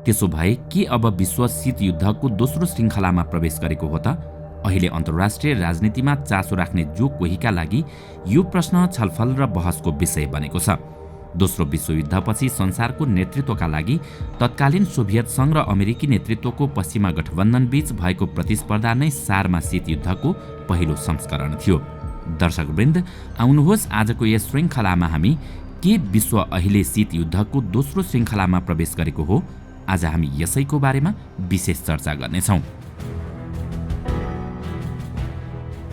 त्यसो भए के अब विश्व शीत युद्धको दोस्रो श्रृङ्खलामा प्रवेश गरेको हो त? अहिले अन्तर्राष्ट्रिय राजनीतिमा चासो राख्ने जो कोहीका लागि यो प्रश्न छलफल र बहसको विषय बनेको छ। दोस्रो विश्वयुद्धपछि संसारको नेतृत्वका लागि तत्कालीन सोभियत सङ्घ र अमेरिकी नेतृत्वको पश्चिमा गठबन्धन बीच भएको प्रतिस्पर्धा नै सारमा शीत युद्धको पहिलो संस्करण थियो। दर्शकवृन्द, आउनुहोस् आजको यस श्रृङ्खलामा हामी के विश्व अहिले शीत युद्धको दोस्रो श्रृङ्खलामा प्रवेश गरेको हो, आज हामी यसैको बारेमा विशेष चर्चा गर्नेछौँ।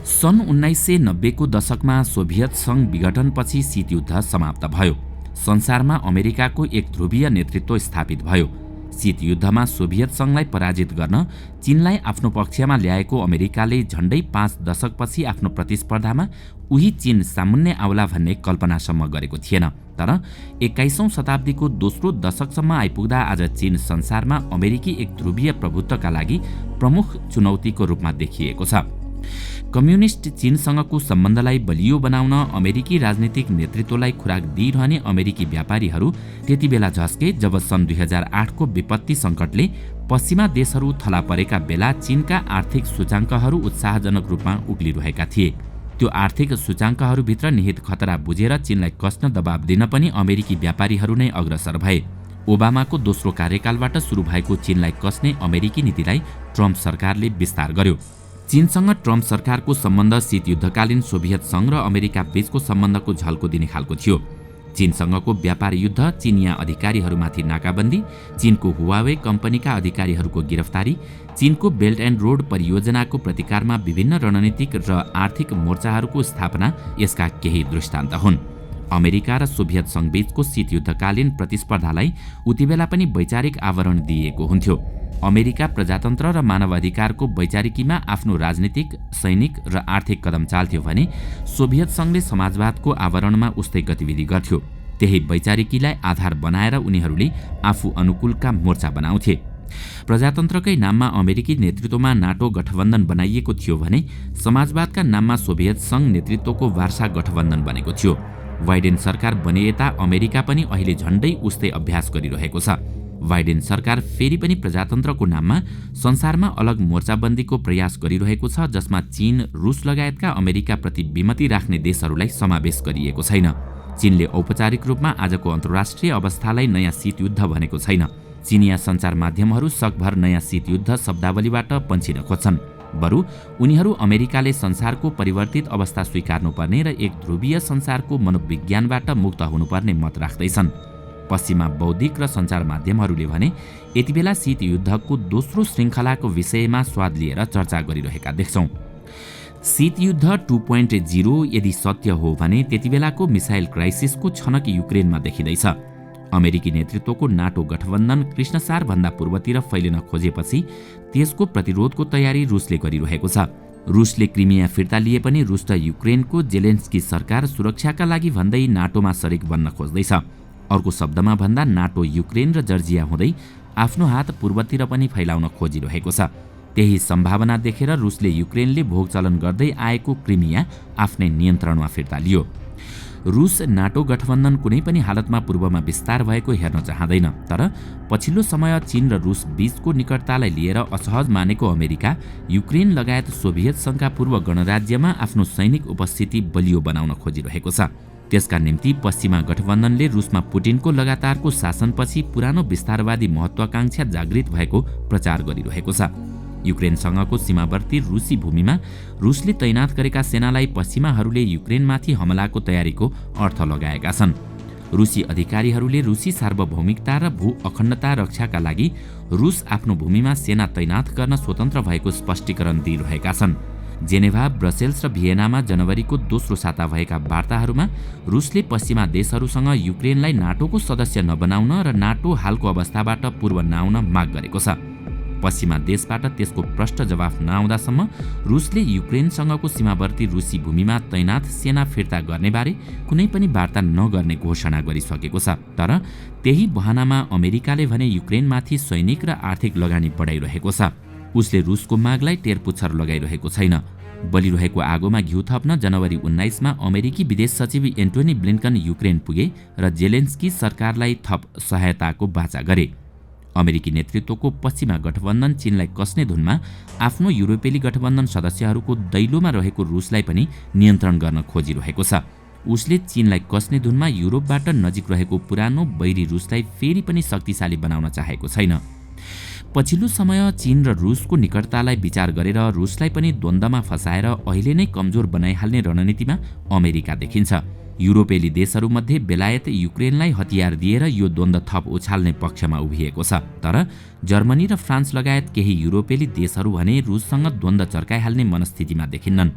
सन् 1990 को दशकमा सोभियत सङ्घ विघटनपछि शीत युद्ध समाप्त भयो। संसारमा अमेरिकाको एक ध्रुवीय नेतृत्व स्थापित भयो। शीत युद्धमा सोभियत सङ्घलाई पराजित गर्न चीनलाई आफ्नो पक्षमा ल्याएको अमेरिकाले झण्डै 5 दशकपछि आफ्नो प्रतिस्पर्धामा उही चीन सामुन्ने आउला भन्ने कल्पनासम्म गरेको थिएन। तर 21औं शताब्दीको दोस्रो दशकसम्म आइपुग्दा आज चीन संसारमा अमेरिकी एक ध्रुवीय प्रभुत्वका लागि प्रमुख चुनौतीको रूपमा देखिएको छ। कम्युनिस्ट चीनसँगको सम्बन्धलाई बलियो बनाउन अमेरिकी राजनीतिक नेतृत्वलाई खुराक दिइरहने अमेरिकी व्यापारीहरू त्यतिबेला झस्के जब सन् 2008 को विपत्ति सङ्कटले पश्चिमा देशहरू थला परेका बेला चीनका आर्थिक सूचाङ्कहरू उत्साहजनक रूपमा उक्लिरहेका थिए। त्यो आर्थिक सूचाङ्कहरूभित्र निहित खतरा बुझेर चीनलाई कस्न दबाब दिन पनि अमेरिकी व्यापारीहरू नै अग्रसर भए। ओबामाको दोस्रो कार्यकालबाट सुरु भएको चीनलाई कस्ने अमेरिकी नीतिलाई ट्रम्प सरकारले विस्तार गर्यो। चीनसँग ट्रम्प सरकारको सम्बन्ध शीत युद्धकालीन सोभियत सङ्घ र अमेरिका बीचको सम्बन्धको झल्को दिने खालको थियो। चीनसँगको व्यापार युद्ध, चीनिया अधिकारीहरूमाथि नाकाबन्दी, चीनको हुवावे कम्पनीका अधिकारीहरूको गिरफ्तारी, चीनको बेल्ट एन्ड रोड परियोजनाको प्रतिकारमा विभिन्न रणनीतिक र आर्थिक मोर्चाहरूको स्थापना यसका केही दृष्टान्त हुन्। अमेरिका र सोभियत सङ्घ बीचको शीत युद्धकालीन प्रतिस्पर्धालाई उतिबेला पनि वैचारिक आवरण दिइएको हुन्थ्यो। अमेरिका प्रजातन्त्र र मानवाधिकारको वैचारिकीमा आफ्नो राजनीतिक, सैनिक र आर्थिक कदम चाल्थ्यो भने सोभियत सङ्घले समाजवादको आवरणमा उस्तै गतिविधि गर्थ्यो। त्यही वैचारिकीलाई आधार बनाएर उनीहरूले आफू अनुकूलका मोर्चा बनाउँथे। प्रजातन्त्रकै नाममा अमेरिकी नेतृत्वमा नाटो गठबन्धन बनाइएको थियो भने समाजवादका नाममा सोभियत सङ्घ नेतृत्वको वार्सा गठबन्धन बनेको थियो। बाइडेन सरकार बनिएता अमेरिका पनि अहिले झण्डै उस्तै अभ्यास गरिरहेको छ। बाइडेन सरकार फेरि पनि प्रजातन्त्रको नाममा संसारमा अलग मोर्चाबन्दीको प्रयास गरिरहेको छ, जसमा चीन, रुस लगायतका अमेरिकाप्रति विमति राख्ने देशहरूलाई समावेश गरिएको छैन। चीनले औपचारिक रूपमा आजको अन्तर्राष्ट्रिय अवस्थालाई नयाँ शीत युद्ध भनेको छैन। चीनिया सञ्चार माध्यमहरू सकभर नयाँ शीत युद्ध शब्दावलीबाट पन्छिन खोज्छन्। बरु उनीहरू अमेरिकाले संसारको परिवर्तित अवस्था स्वीकार्नुपर्ने र एक ध्रुवीय संसारको मनोविज्ञानबाट मुक्त हुनुपर्ने मत राख्दैछन्। पश्चिमा बौद्धिक र सञ्चार माध्यमहरूले भने यतिबेला शीत युद्धको दोस्रो श्रृङ्खलाको विषयमा स्वाद लिएर चर्चा गरिरहेका देख्छौँ। शीत युद्ध 2.0 यदि सत्य हो भने त्यतिबेलाको मिसाइल क्राइसिसको छनक युक्रेनमा देखिँदैछ। अमेरिकी नेतृत्वको नाटो गठबन्धन कृष्णसारभन्दा पूर्वतिर फैलिन खोजेपछि त्यसको प्रतिरोधको तयारी रुसले गरिरहेको छ। रुसले क्रिमिया फिर्ता लिए पनि रुस र युक्रेनको जेलेन्स्की सरकार सुरक्षाका लागि भन्दै नाटोमा सरिक बन्न खोज्दैछ। अर्को शब्दमा भन्दा नाटो युक्रेन र जर्जिया हुँदै आफ्नो हात पूर्वतिर पनि फैलाउन खोजिरहेको छ। त्यही सम्भावना देखेर रुसले युक्रेनले भोगचलन गर्दै आएको क्रिमिया आफ्नै नियन्त्रणमा फिर्ता लियो। रुस नाटो गठबन्धन कुनै पनि हालतमा पूर्वमा विस्तार भएको हेर्न चाहँदैन। तर पछिल्लो समय चीन र रुस बीचको निकटतालाई लिएर असहज मानेको अमेरिका युक्रेन लगायत सोभियत सङ्घका पूर्व गणराज्यमा आफ्नो सैनिक उपस्थिति बलियो बनाउन खोजिरहेको छ। त्यसका निम्ति पश्चिमा गठबन्धनले रुसमा पुटिनको लगातारको शासनपछि पुरानो विस्तारवादी महत्वाकांक्षा जागृत भएको प्रचार गरिरहेको छ। युक्रेनसँगको सीमावर्ती रुसी भूमिमा रुसले तैनात गरेका सेनालाई पश्चिमाहरूले युक्रेनमाथि हमलाको तयारीको अर्थ लगाएका छन्। रुसी अधिकारीहरूले रुसी सार्वभौमिकता र भू अखण्डता रक्षाका लागि रुस आफ्नो भूमिमा सेना तैनात गर्न स्वतन्त्र भएको स्पष्टीकरण दिइरहेका छन्। जेनेभा, ब्रसेल्स र भियनामा जनवरीको दोस्रो साता भएका वार्ताहरूमा रुसले पश्चिमा देशहरूसँग युक्रेनलाई नाटोको सदस्य नबनाउन र नाटो हालको अवस्थाबाट पूर्व नआउन माग गरेको छ। पश्चिमा देशबाट त्यसको प्रष्ट जवाफ नआउँदासम्म रुसले युक्रेनसँगको सीमावर्ती रुसी भूमिमा तैनात सेना फिर्ता गर्नेबारे कुनै पनि वार्ता नगर्ने घोषणा गरिसकेको छ। तर त्यही बहानामा अमेरिकाले भने युक्रेनमाथि सैनिक र आर्थिक लगानी बढाइरहेको छ। उसले रुसको मागलाई टेरपुच्छर लगाइरहेको छैन। बलिरहेको आगोमा घिउ थप्न जनवरी 19 मा अमेरिकी विदेश सचिव एन्टोनी ब्लिन्कन युक्रेन पुगे र जेलेन्स्की सरकारलाई थप सहायताको बाचा गरे। अमेरिकी नेतृत्वको पश्चिमा गठबन्धन चीनलाई कस्ने धुनमा आफ्नो युरोपेली गठबन्धन सदस्यहरूको दैलोमा रहेको रुसलाई पनि नियन्त्रण गर्न खोजिरहेको छ। उसले चीनलाई कस्ने धुनमा युरोपबाट नजिक रहेको पुरानो बैरी रुसलाई फेरि पनि शक्तिशाली बनाउन चाहेको छैन। पछिल्लो समय चीन र रुसको निकटतालाई विचार गरेर रुसलाई पनि द्वन्द्वमा फसाएर अहिले नै कमजोर बनाइहाल्ने रणनीतिमा अमेरिका देखिन्छ। युरोपेली देशहरूमध्ये बेलायत युक्रेनलाई हतियार दिएर यो द्वन्द्व थप उछाल्ने पक्षमा उभिएको छ। तर जर्मनी र फ्रान्स लगायत केही युरोपेली देशहरू भने रुससँग द्वन्द्व चर्काइहाल्ने मनस्थितिमा देखिन्नन्।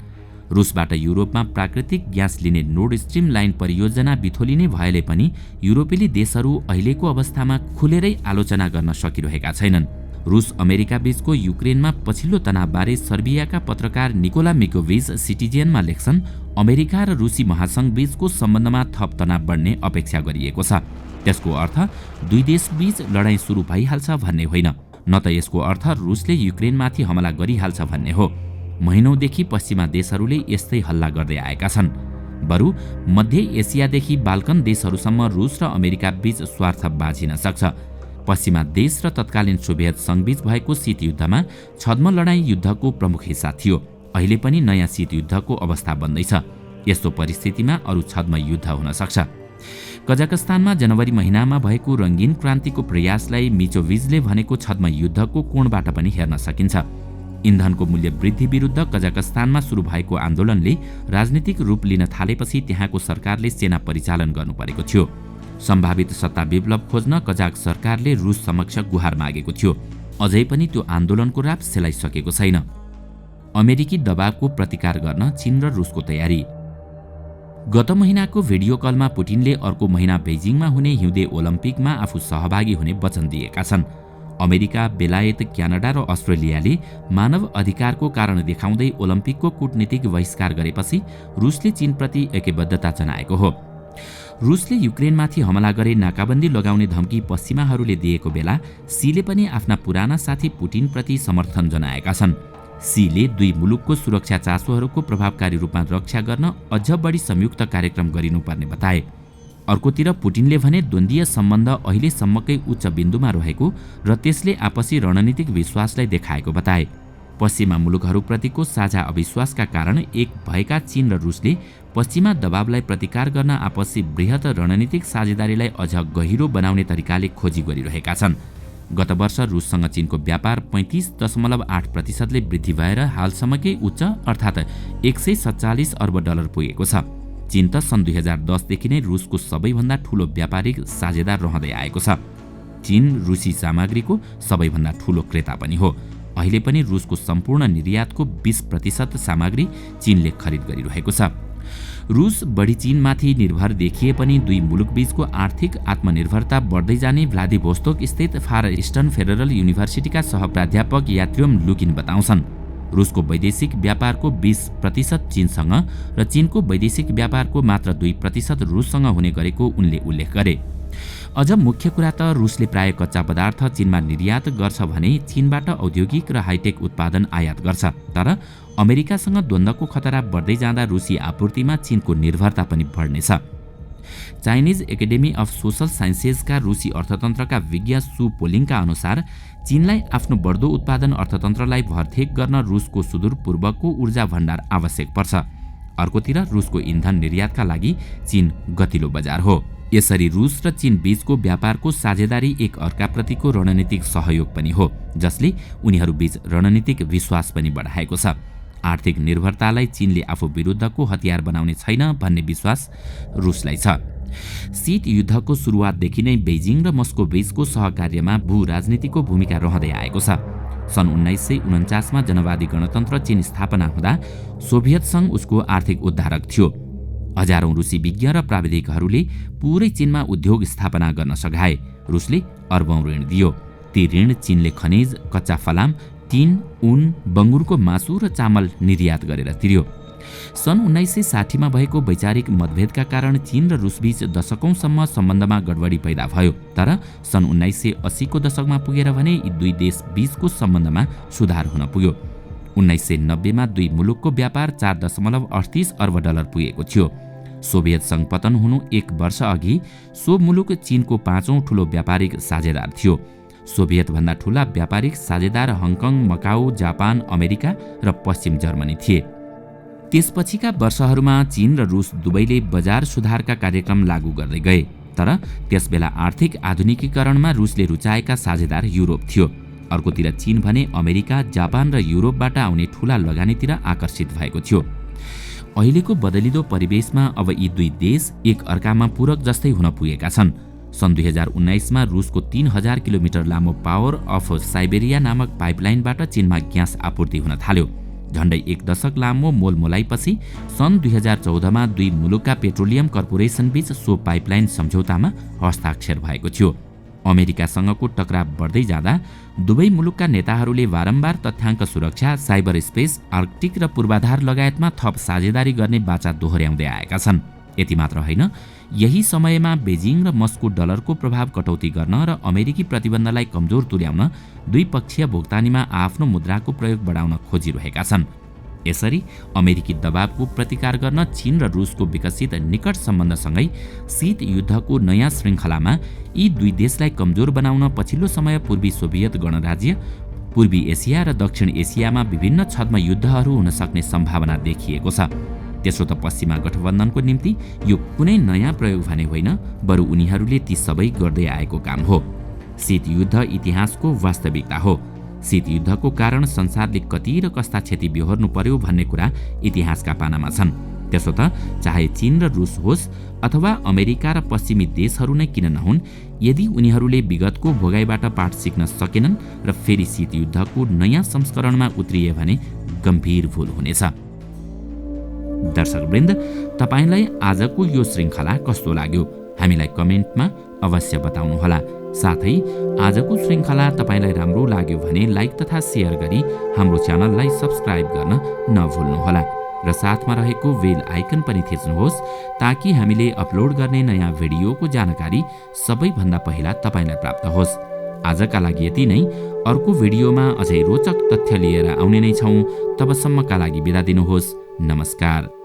रुसबाट युरोपमा प्राकृतिक ग्यास लिने नोर्ड स्ट्रिम लाइन परियोजना बिथोलिने भएले पनि युरोपेली देशहरू अहिलेको अवस्थामा खुलेरै आलोचना गर्न सकिरहेका छैनन्। रुस अमेरिका बीचको युक्रेनमा पछिल्लो तनावबारे सर्बियाका पत्रकार निकोला मिकोभिच सिटिजेनमा लेख्छन्, अमेरिका र रुसी महासंघ बीचको सम्बन्धमा थप तनाव बढ्ने अपेक्षा गरिएको छ। त्यसको अर्थ दुई देशबीच लडाईँ सुरु भइहाल्छ भन्ने होइन, न त यसको अर्थ रुसले युक्रेनमाथि हमला गरिहाल्छ भन्ने हो। महिनौदेखि पश्चिमा देशहरूले यस्तै हल्ला गर्दै आएका छन्। बरु मध्य एसियादेखि बाल्कन देशहरूसम्म रुस र अमेरिका बीच स्वार्थ बाझिन सक्छ। पश्चिमा देश र तत्कालीन सोभियत संघबीच भएको शीतयुद्धमा छद्म लडाईँ युद्धको प्रमुख हिस्सा थियो। अहिले पनि नयाँ शीतयुद्धको अवस्था बन्दैछ। यस्तो परिस्थितिमा अरू छद्म युद्ध हुन सक्छ। कजाकस्तानमा जनवरी महिनामा भएको रङ्गीन क्रान्तिको प्रयासलाई मिचोभिजले भनेको छद्म युद्धको कोणबाट पनि हेर्न सकिन्छ। इन्धनको मूल्य वृद्धि विरुद्ध कजाकस्तानमा सुरु भएको आन्दोलनले राजनीतिक रूप लिन थालेपछि त्यहाँको सरकारले सेना परिचालन गर्नु परेको थियो। सम्भावित सत्ता विप्लव खोज्न कजाक सरकारले रुस समक्ष गुहार मागेको थियो। अझै पनि त्यो आन्दोलनको राप सेलाइसकेको छैन। अमेरिकी दबावको प्रतिकार गर्न चीन र रुसको तयारी। गत महिनाको भिडियो कलमा पुटिनले अर्को महिना बेजिङमा हुने हिउँदे ओलम्पिकमा आफू सहभागी हुने वचन दिएका छन्। अमेरिका, बेलायत, क्यानाडा र अस्ट्रेलियाले मानव अधिकारको कारण देखाउँदै ओलम्पिकको कूटनीतिक बहिष्कार गरेपछि रुसले चीनप्रति ऐक्यबद्धता जनाएको हो। रुसले युक्रेनमाथि हमला गरे नाकाबन्दी लगाउने धम्की पश्चिमाहरूले दिएको बेला सीले पनि आफ्ना पुराना साथी पुटिनप्रति समर्थन जनाएका छन्। सीले दुई मुलुकको सुरक्षा चासोहरूको प्रभावकारी रूपमा रक्षा गर्न अझ बढी संयुक्त कार्यक्रम गरिनुपर्ने बताए। अर्कोतिर पुटिनले भने द्वन्द्वीय सम्बन्ध अहिलेसम्मकै उच्च बिन्दुमा रहेको र त्यसले आपसी रणनीतिक विश्वासलाई देखाएको बताए। पश्चिमा मुलुकहरूप्रतिको साझा अविश्वासका कारण एक भएका चीन र रुसले पश्चिमा दबावलाई प्रतिकार गर्न आपसी बृहत रणनीतिक साझेदारीलाई अझ गहिरो बनाउने तरिकाले खोजी गरिरहेका छन्। गत वर्ष रुससँग चीनको व्यापार 35.8%ले वृद्धि भएर हालसम्मकै उच्च अर्थात् $147 अर्ब पुगेको छ। चीन त सन् 2010 देखि नै रुसको सबैभन्दा ठूलो व्यापारिक साझेदार रहँदै आएको छ। चीन रुसी सामग्रीको सबैभन्दा ठूलो क्रेता पनि हो। अहिले पनि रुसको सम्पूर्ण निर्यातको 20% सामग्री चीनले खरिद गरिरहेको छ। रुस बढी चीनमाथि निर्भर देखिए पनि दुई मुलुकबीचको आर्थिक आत्मनिर्भरता बढ्दै जाने भ्लादिभोस्तोक स्थित फार इस्टर्न फेडरल युनिभर्सिटीका सहप्राध्यापक यात्रियोम लुकिन बताउँछन्। रुसको वैदेशिक व्यापारको 20% चीनसँग र चीनको वैदेशिक व्यापारको मात्र 2% रुससँग हुने गरेको उनले उल्लेख गरे। अझ मुख्य कुरा त रुसले प्राय कच्चा पदार्थ चीनमा निर्यात गर्छ भने चीनबाट औद्योगिक र हाइटेक उत्पादन आयात गर्छ। तर अमेरिकासँग द्वन्द्वको खतरा बढ्दै जाँदा रुसी आपूर्तिमा चीनको निर्भरता पनि बढ्नेछ। चाइनिज एकाडेमी अफ सोशल साइन्सेसका रुसी अर्थतन्त्रका विज्ञ सु पोलिङका अनुसार चीनलाई आफ्नो बढ्दो उत्पादन अर्थतन्त्रलाई भरथेक गर्न रुसको सुदूरपूर्वको ऊर्जा भण्डार आवश्यक पर्छ। अर्कोतिर रुसको इन्धन निर्यातका लागि चीन गतिलो बजार हो। यसरी रुस र चीन बीचको व्यापारको साझेदारी एक अर्काप्रतिको रणनीतिक सहयोग पनि हो, जसले उनीहरूबीच रणनीतिक विश्वास पनि बढाएको छ। आर्थिक निर्भरतालाई चीनले आफू विरुद्धको हतियार बनाउने छैन भन्ने विश्वास रुसलाई छ। शीत युद्धको सुरुवातदेखि नै बेइजिङ र मस्को बीचको सहकार्यमा भू राजनीतिको भूमिका रहँदै आएको छ। सन् 1949 मा जनवादी गणतन्त्र चीन स्थापना हुँदा सोभियत संघ उसको आर्थिक उद्धारक थियो। हजारौं रुसी विज्ञ र प्राविधिकहरूले पूरै चीनमा उद्योग स्थापना गर्न सघाए। रुसले अर्बौं ऋण दियो। ती ऋण चीनले खनिज, कच्चा फलाम, टिन, ऊन, बङ्गुरको मासु र चामल निर्यात गरेर तिर्यो। सन् 1960 मा भएको वैचारिक मतभेदका कारण चीन र रुसबीच दशकौंसम्म सम्बन्धमा गडबडी पैदा भयो। तर सन् 1980 को दशकमा पुगेर भने यी दुई देश बीचको सम्बन्धमा सुधार हुन पुग्यो। 1990 मा दुई मुलुकको व्यापार $4.38 अर्ब पुगेको थियो। सोभियत संघ पतन हुनु एक वर्ष अघि सो मुलुक चीनको 5औं ठूलो व्यापारिक साझेदार थियो। सोभियतभन्दा ठूला व्यापारिक साझेदार हङकङ, मकाउ, जापान, अमेरिका र पश्चिम जर्मनी थिए। त्यसपछिका वर्षहरूमा चीन र रुस दुवैले बजार सुधारका कार्यक्रम लागू गर्दै गए, तर त्यसबेला आर्थिक आधुनिकीकरणमा रुसले रुचाएका साझेदार युरोप थियो। अर्कोतिर चीन भने अमेरिका, जापान र युरोपबाट आउने ठूला लगानीतिर आकर्षित भएको थियो। अहिलेको बदलिदो परिवेशमा अब यी दुई देश एक अर्कामा पूरक जस्तै हुन पुगेका छन्। सन् 2019 मा रुसको 3000 किलोमिटर लामो पावर अफ साइबेरिया नामक पाइपलाइनबाट चीनमा ग्यास आपूर्ति हुन थाल्यो। झण्डै एक दशक लामो मोलमोलाइपछि सन् 2014 मा दुई मुलुकका पेट्रोलियम कर्पोरेसन बीच सो पाइपलाइन सम्झौतामा हस्ताक्षर भएको थियो। अमेरिकासँगको टकराव बढ्दै जाँदा दुवै मुलुकका नेताहरूले बारम्बार तथ्याङ्क सुरक्षा, साइबर स्पेस, आर्कटिक र पूर्वाधार लगायतमा थप साझेदारी गर्ने बाचा दोहोर्याउँदै आएका छन्। यति मात्र होइन, यही समयमा बेजिङ र मस्को डलरको प्रभाव कटौती गर्न र अमेरिकी प्रतिबन्धलाई कमजोर तुल्याउन द्विपक्षीय भुक्तानीमा आफ्नो मुद्राको प्रयोग बढाउन खोजिरहेका छन्। यसरी अमेरिकी दबावको प्रतिकार गर्न चीन र रुसको विकसित निकट सम्बन्धसँगै शीत युद्धको नयाँ श्रृङ्खलामा यी दुई देशलाई कमजोर बनाउन पछिल्लो समय पूर्वी सोभियत गणराज्य, पूर्वी एसिया र दक्षिण एसियामा विभिन्न छद्म युद्धहरू हुन सक्ने सम्भावना देखिएको छ। त्यसो त पश्चिमा गठबन्धनको निम्ति यो कुनै नयाँ प्रयोग भने होइन, बरु उनीहरूले ती सबै गर्दै आएको काम हो। शीत युद्ध इतिहासको वास्तविकता हो। शीत युद्धको कारण संसारले कति र कस्ता क्षति बेहोर्नु पर्यो भन्ने कुरा इतिहासका पानामा छन्। त्यसो त चाहे चीन र रुस होस् अथवा अमेरिका र पश्चिमी देशहरू नै किन नहुन्, यदि उनीहरूले विगतको भोगाइबाट पाठ सिक्न सकेनन् र फेरि शीत युद्धको नयाँ संस्करणमा उत्रिए भने गम्भीर भूल हुनेछ। दर्शकवृन्द, तपाईलाई आजको यो श्रृङ्खला कस्तो लाग्यो हामीलाई कमेन्टमा अवश्य बताउनुहोला। साथै आजको श्रृङ्खला तपाईलाई राम्रो लाग्यो भने लाइक तथा सेयर गरी हाम्रो च्यानललाई सब्स्क्राइब गर्न नभुल्नुहोला र साथमा रहेको बेल आइकन पनि थिच्नुहोस् ताकि हामीले अपलोड गर्ने नयाँ भिडियोको जानकारी सबैभन्दा पहिला तपाईलाई प्राप्त होस्। आजका लागि यति नै। अर्को भिडियोमा अझै रोचक तथ्य लिएर आउने नै छौँ। तबसम्मका लागि बिदा दिनुहोस्। नमस्कार।